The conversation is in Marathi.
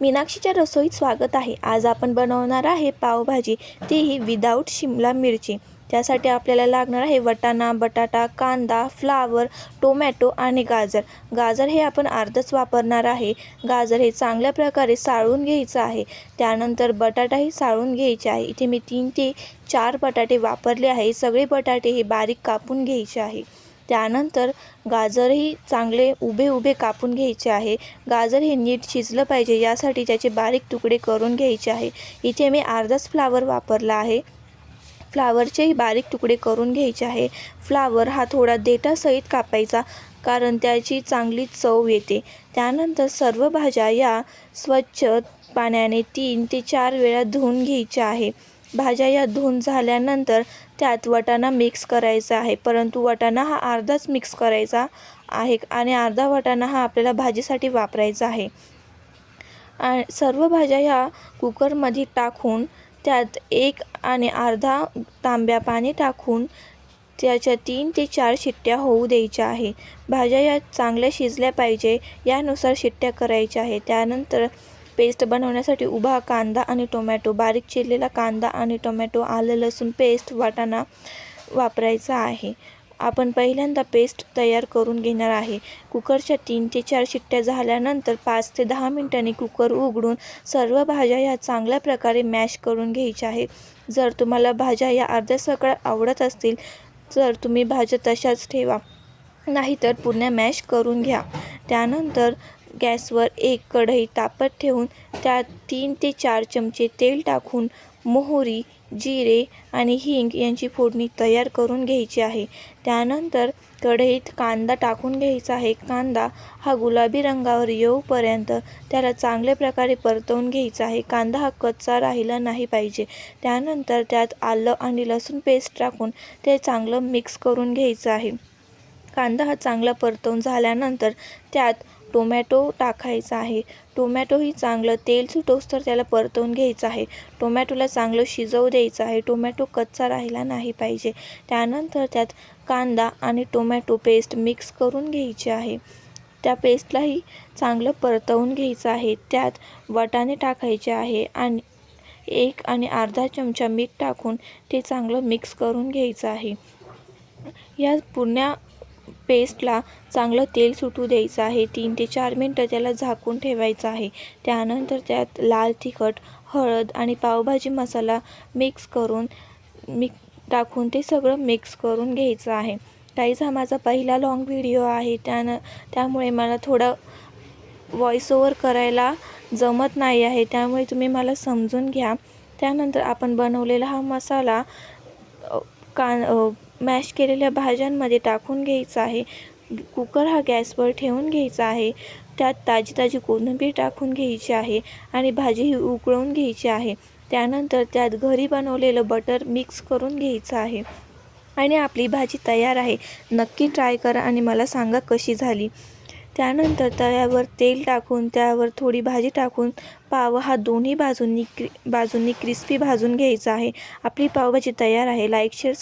मीनाक्षीच्या रसोईत स्वागत आहे। आज आपण बनवणार आहे पावभाजी, तीही विदाऊट शिमला मिरची। त्यासाठी आपल्याला लागणार आहे वाटाणा, बटाटा, कांदा, फ्लावर, टोमॅटो आणि गाजर। गाजर हे आपण अर्धच वापरणार आहे। गाजर हे चांगल्या प्रकारे साळून घ्यायचं आहे। त्यानंतर बटाटाही साळून घ्यायचे आहे। इथे मी 3 ते 4 बटाटे वापरले आहे। सगळे बटाटे हे बारीक कापून घ्यायचे आहे। त्यानंतर गाजरही चांगले उभे उभे कापून घ्यायचे आहे। गाजर हे नीट शिजलं पाहिजे यासाठी त्याचे बारीक तुकडे करून घ्यायचे आहे। इथे मी अर्धाच फ्लावर वापरला आहे। फ्लावरचेही बारीक तुकडे करून घ्यायचे आहे। फ्लावर हा थोडा देठासहित कापायचा, कारण त्याची चांगली चव येते। त्यानंतर सर्व भाज्या या स्वच्छ पाण्याने 3 ते 4 वेळा धुवून घ्यायच्या आहे। भाज्या या धुवून झाल्यानंतर त्यात वाटाणा मिक्स करायचा आहे, परंतु वाटाणा हा अर्धाच मिक्स करायचा आहे आणि अर्धा वाटाणा हा आपल्याला भाजीसाठी वापरायचा आहे। सर्व भाज्या ह्या कुकरमध्ये टाकून त्यात 1 आणि अर्धा तांब्या पाणी टाकून त्याच्या 3 ते 4 शिट्ट्या होऊ द्यायच्या आहे। भाज्या या चांगल्या शिजल्या पाहिजे यानुसार शिट्ट्या करायच्या आहे। त्यानंतर पेस्ट बनवण्यासाठी उभा कांदा आणि टोमॅटो, बारीक चिरलेला कांदा आणि टोमॅटो, आलं लसूण पेस्ट, वाटाणा वापरायचा आहे। आपण पहिल्यांदा पेस्ट तयार करून घेणार आहे। कुकरच्या 3 ते 4 शिट्ट्या झाल्यानंतर 5 ते 10 मिनिटांनी कुकर उघडून सर्व भाज्या या चांगल्या प्रकारे मॅश करून घ्यायच्या आहे। जर तुम्हाला भाज्या या अर्ध्या सगळ्या आवडत असतील तर तुम्ही भाज्या तशाच ठेवा, नाहीतर पूर्ण मॅश करून घ्या। त्यानंतर गॅसवर एक कढई तापत ठेवून त्यात 3 ते 4 चमचे तेल टाकून मोहरी, जिरे आणि हिंग यांची फोडणी तयार करून घ्यायची आहे। त्यानंतर कढईत कांदा टाकून घ्यायचा आहे। कांदा हा गुलाबी रंगावर येऊपर्यंत त्याला चांगल्या प्रकारे परतवून घ्यायचा आहे। कांदा हा कच्चा राहिला नाही पाहिजे। त्यानंतर त्यात आलं आणि लसूण पेस्ट टाकून ते चांगलं मिक्स करून घ्यायचं आहे। कांदा हा चांगला परतवून झाल्यानंतर त्यात टोमॅटो टाकायचा आहे। टोमॅटोही चांगलं तेल सुटोस्तर त्याला परतवून घ्यायचं आहे। टोमॅटोला चांगलं शिजवू द्यायचं आहे। टोमॅटो कच्चा राहिला नाही पाहिजे। त्यानंतर त्यात कांदा आणि टोमॅटो पेस्ट मिक्स करून घ्यायची आहे। त्या पेस्टलाही चांगलं परतवून घ्यायचं आहे। त्यात वाटाणे टाकायचे आहे आणि 1 आणि अर्धा चमचा मीठ टाकून ते चांगलं मिक्स करून घ्यायचं आहे। या पूर्ण पेस्टला चांगलं तेल सुटू द्यायचं आहे। 3 ते 4 मिनिटं त्याला झाकून ठेवायचं आहे। त्यानंतर त्यात लाल तिखट, हळद आणि पावभाजी मसाला मिक्स करून टाकून ते सगळं मिक्स करून घ्यायचं आहे। गाईज, हा माझा पहिला लॉंग व्हिडिओ आहे, त्यामुळे मला थोडं व्हॉइस ओव्हर करायला जमत नाही आहे, त्यामुळे तुम्ही मला समजून घ्या। त्यानंतर आपण बनवलेला हा मसाला मॅश केलेल्या भाज्यांमध्ये टाकून घ्यायचा आहे। कुकर हा गॅसवर ठेवून घ्यायचा आहे। त्यात ताजी कोथिंबीर टाकून घ्यायची आहे आणि भाजी ही उकळून घ्यायची आहे। त्यानंतर त्यात घरी बनवलेलं बटर मिक्स करून घ्यायचं आहे आणि आपली भाजी तयार आहे। नक्की ट्राय करा आणि मला सांगा कशी झाली। त्यानंतर तव्यावर तेल टाकून त्यावर थोडी भाजी टाकून पाव हा दोन्ही बाजूंनी क्रिस्पी भाजून घ्यायचा आहे। आपली पावभाजी तयार आहे। Like, share,